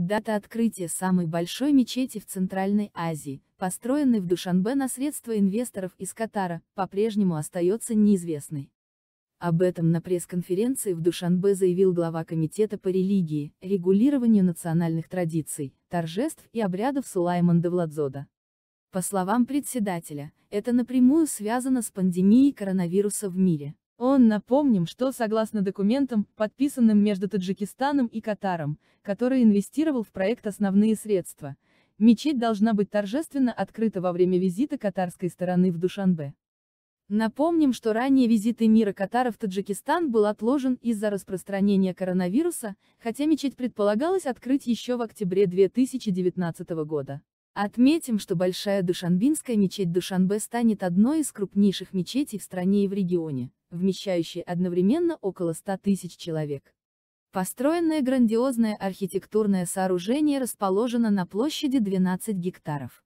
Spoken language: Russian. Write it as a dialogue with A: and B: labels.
A: Дата открытия самой большой мечети в Центральной Азии, построенной в Душанбе на средства инвесторов из Катара, по-прежнему остается неизвестной. Об этом на пресс-конференции в Душанбе заявил глава Комитета по религии, регулированию национальных традиций, торжеств и обрядов Сулайман Давладзода. По словам председателя, это напрямую связано с пандемией коронавируса в мире. Напомним, что согласно документам, подписанным между Таджикистаном и Катаром, который инвестировал в проект основные средства, мечеть должна быть торжественно открыта во время визита катарской стороны в Душанбе. Напомним, что ранее визит эмира Катара в Таджикистан был отложен из-за распространения коронавируса, хотя мечеть предполагалось открыть еще в октябре 2019 года. Отметим, что Большая Душанбинская мечеть Душанбе станет одной из крупнейших мечетей в стране и в регионе, вмещающей одновременно около 100 тысяч человек. Построенное грандиозное архитектурное сооружение расположено на площади 12 гектаров.